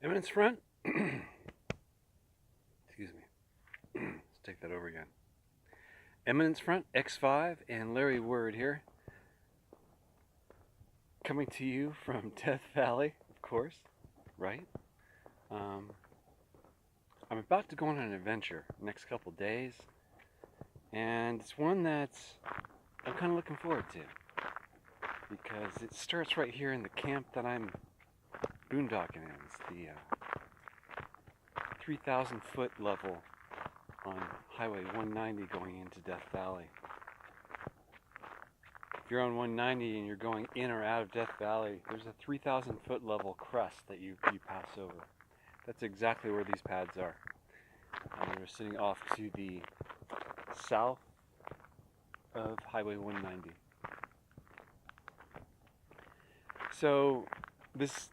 Eminence front. Excuse me. Let's take that over again. Eminence front, X5, and Larry Word here. Coming to you from Death Valley, of course, right? Um, I'm about to go on an adventure next couple days, and it's one that's I'm kind of looking forward to because it starts right here in the camp that I'm boondocking in. It's the 3,000 foot level on Highway 190 going into Death Valley. If you're on 190 and you're going in or out of Death Valley, there's a 3,000 foot level crest that you pass over. That's exactly where these pads are. They're sitting off to the south of Highway 190. So this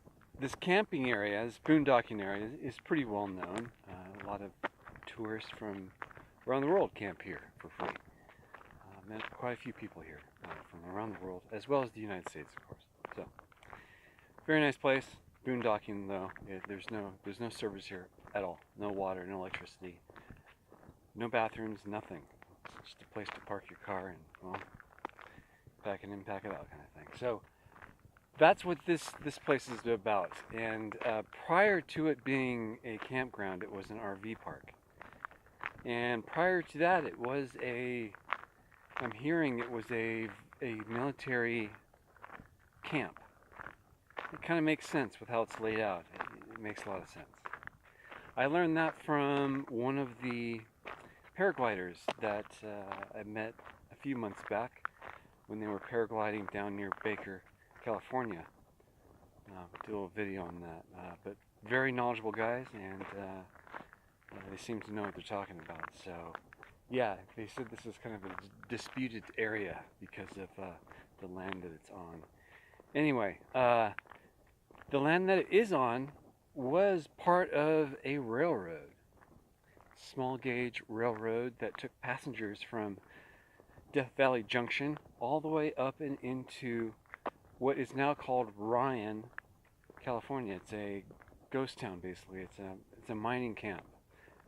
camping area, this boondocking area, is pretty well known. A lot of tourists from around the world camp here for free. Met quite a few people here from around the world, as well as the United States, of course. So, very nice place. Boondocking, though, there's no service here at all. No water, no electricity, no bathrooms, nothing. It's just a place to park your car and, well, pack it in, pack it out, kind of thing. So that's what this place is about. And prior to it being a campground, it was an RV park. And prior to that, it was I'm hearing it was a military camp. It kind of makes sense with how it's laid out. It makes a lot of sense. I learned that from one of the paragliders that I met a few months back when they were paragliding down near Baker, California. Did a little video on that. But very knowledgeable guys, and they seem to know what they're talking about. So, yeah, they said this is kind of a disputed area because of the land that it's on. Anyway, the land that it is on was part of a railroad, small gauge railroad that took passengers from Death Valley Junction all the way up and into what is now called Ryan, California. It's a ghost town, basically. It's a mining camp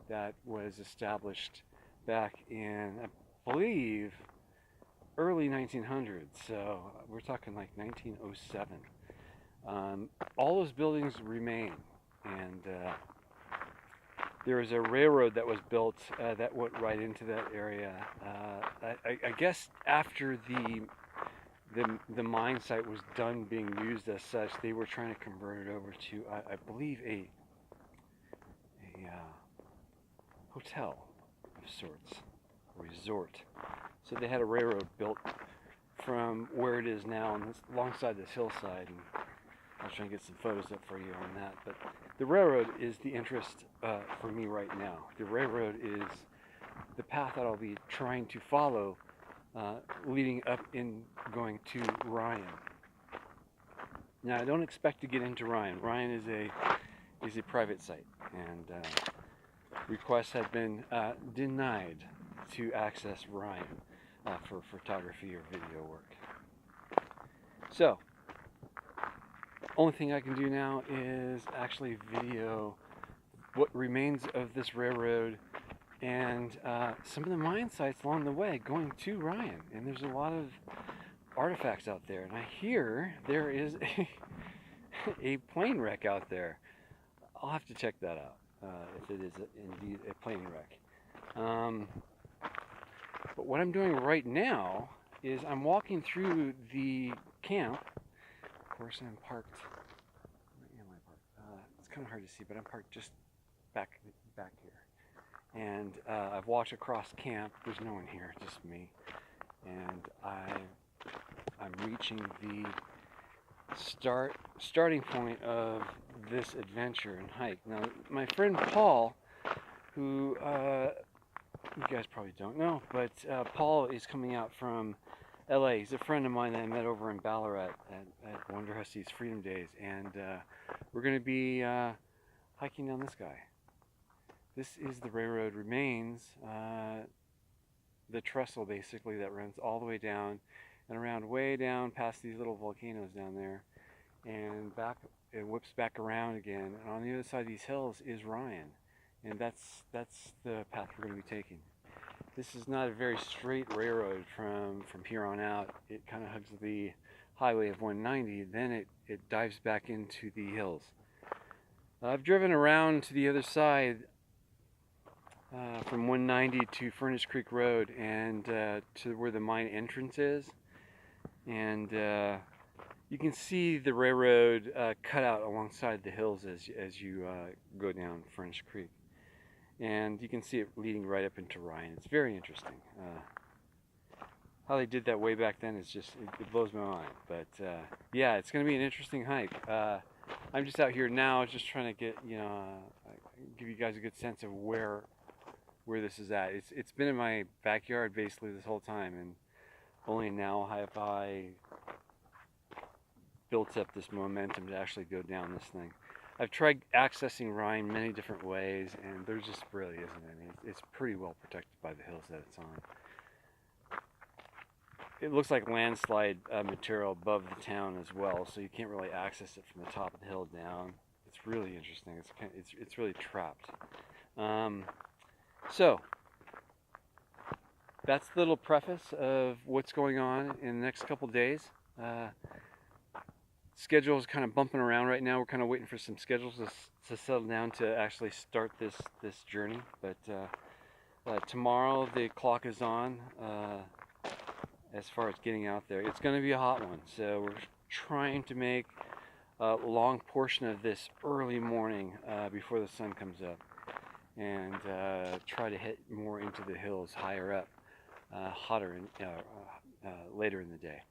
that was established back in, I believe, early 1900s. So we're talking like 1907. All those buildings remain, and there was a railroad that was built that went right into that area. I guess after the mine site was done being used as such, they were trying to convert it over to, I believe, a hotel of sorts, a resort. So they had a railroad built from where it is now, and alongside this hillside. And I'll try and get some photos up for you on that. But the railroad is the interest for me right now. The railroad is the path that I'll be trying to follow, leading up in going to Ryan. Now, I don't expect to get into Ryan. Ryan is a private site, and requests have been denied to access Ryan for photography or video work. So, only thing I can do now is actually video what remains of this railroad and some of the mine sites along the way going to Ryan. And there's a lot of artifacts out there, and I hear there is a plane wreck out there. I'll have to check that out if it is indeed a plane wreck. But what I'm doing right now is I'm walking through the camp. Of course, I'm parked. Where am I parked? It's kind of hard to see, but I'm parked just back here. And I've walked across camp. There's no one here, just me. And I'm reaching the starting point of this adventure and hike. Now, my friend Paul, who you guys probably don't know, but Paul is coming out from LA. He's a friend of mine that I met over in Ballarat at Wonder Hussey's Freedom Days, and we're going to be hiking down this guy. This is the railroad remains, the trestle basically that runs all the way down and around, way down past these little volcanoes down there, and back it whips back around again. And on the other side of these hills is Ryan, and that's the path we're going to be taking. This is not a very straight railroad from here on out. It kind of hugs the highway of 190, then it dives back into the hills. I've driven around to the other side from 190 to Furnace Creek Road and to where the mine entrance is, and you can see the railroad cut out alongside the hills as you go down Furnace Creek, and you can see it leading right up into Ryan. It's very interesting. How they did that way back then is just, it blows my mind. But yeah, it's going to be an interesting hike. I'm just out here now, just trying to get, give you guys a good sense of where this is at. It's been in my backyard basically this whole time, and only now have I built up this momentum to actually go down this thing. I've tried accessing Ryan many different ways, and there just really isn't any. It's pretty well protected by the hills that it's on. It looks like landslide material above the town as well, so you can't really access it from the top of the hill down. It's really interesting. It's really trapped. So that's the little preface of what's going on in the next couple days. Schedule is kind of bumping around right now. We're kind of waiting for some schedules to settle down to actually start this journey. But tomorrow the clock is on. As far as getting out there, it's going to be a hot one, so we're trying to make a long portion of this early morning before the sun comes up, and try to hit more into the hills higher up, hotter later in the day.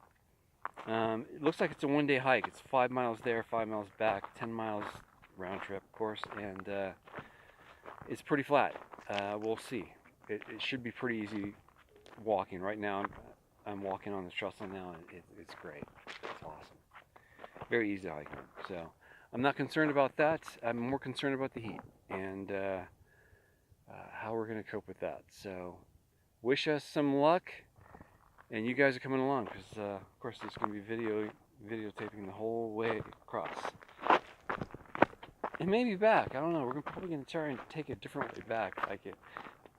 It looks like it's a one-day hike. It's 5 miles there, 5 miles back, 10 miles round trip, of course, and it's pretty flat. We'll see. It should be pretty easy walking. Right now I'm walking on the trestle now, and it's great. It's awesome. Very easy to hike on. So I'm not concerned about that. I'm more concerned about the heat and how we're going to cope with that. So wish us some luck, and you guys are coming along because of course there's going to be videotaping the whole way across. And maybe back. I don't know. We're probably going to try and take a different way back if I could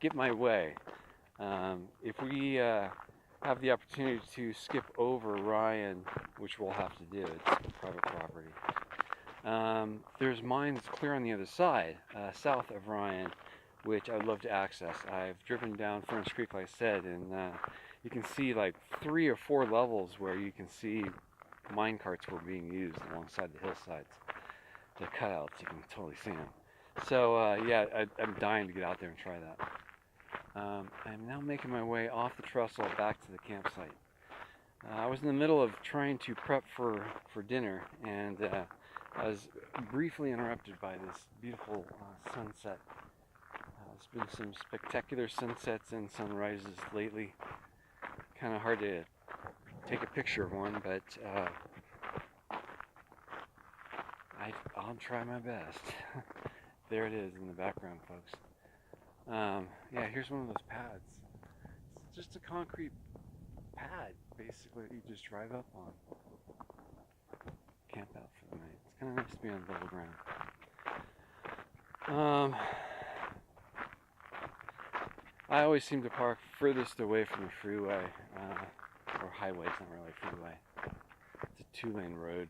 get my way. If we have the opportunity to skip over Ryan, which we'll have to do, it's private property. There's mines clear on the other side, south of Ryan, which I'd love to access. I've driven down Furnace Creek, like I said, and you can see like 3 or 4 levels where you can see mine carts were being used alongside the hillsides. The cutouts, you can totally see them. So yeah, I'm dying to get out there and try that. I'm now making my way off the trestle back to the campsite. I was in the middle of trying to prep for dinner, and I was briefly interrupted by this beautiful sunset. There's been some spectacular sunsets and sunrises lately. Kind of hard to take a picture of one, but I'll try my best. There it is in the background, folks. Yeah, here's one of those pads. It's just a concrete pad, basically, that you just drive up on. Camp out for the night. It's kind of nice to be on level ground. I always seem to park furthest away from the freeway, or highway. It's not really a freeway. It's a 2-lane road,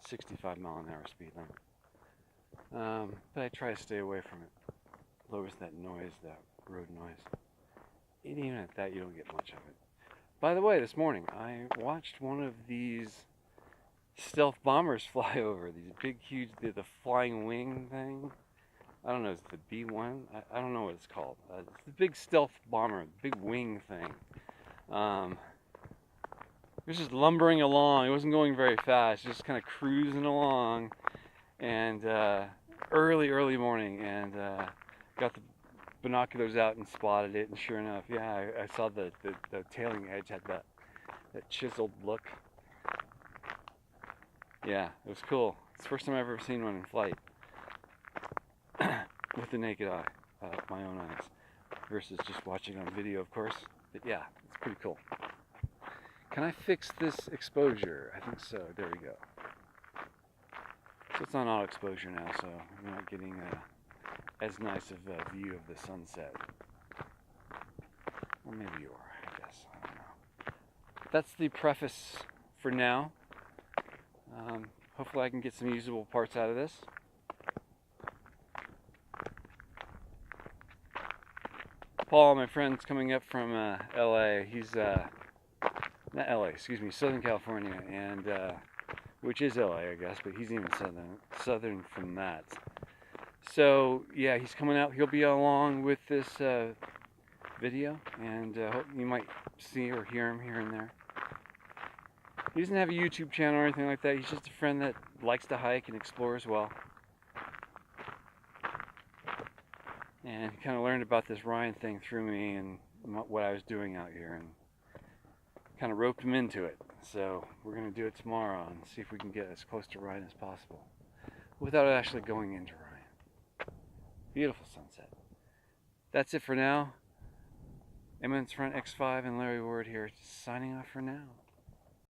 65-mile-an-hour speed limit. But I try to stay away from it. Lowers that noise, that road noise. And even at that, you don't get much of it. By the way, this morning I watched one of these stealth bombers fly over. These big, huge, the flying wing thing. I don't know, it's the B-1? I don't know what it's called. It's the big stealth bomber, big wing thing. It was just lumbering along. It wasn't going very fast, just kind of cruising along. And early morning, and got the binoculars out and spotted it, and sure enough, yeah, I saw the tailing edge had that chiseled look. Yeah, it was cool. It's the first time I've ever seen one in flight with the naked eye, my own eyes, versus just watching on video, of course. But yeah, it's pretty cool. Can I fix this exposure? I think so. There we go. So it's on auto exposure now, so you're not getting as nice of a view of the sunset. Well, maybe you are, I guess. I don't know. But that's the preface for now. Hopefully I can get some usable parts out of this. Paul, my friend's coming up from LA. He's not LA, excuse me, Southern California, and which is LA, I guess, but he's even southern from that. So yeah, he's coming out. He'll be along with this video, and you might see or hear him here and there. He doesn't have a YouTube channel or anything like that. He's just a friend that likes to hike and explore as well. And he kind of learned about this Ryan thing through me and what I was doing out here, and kind of roped him into it. So we're going to do it tomorrow and see if we can get as close to Ryan as possible without actually going into Ryan. Beautiful sunset. That's it for now. Eminence Front X5 and Larry Ward here, signing off for now.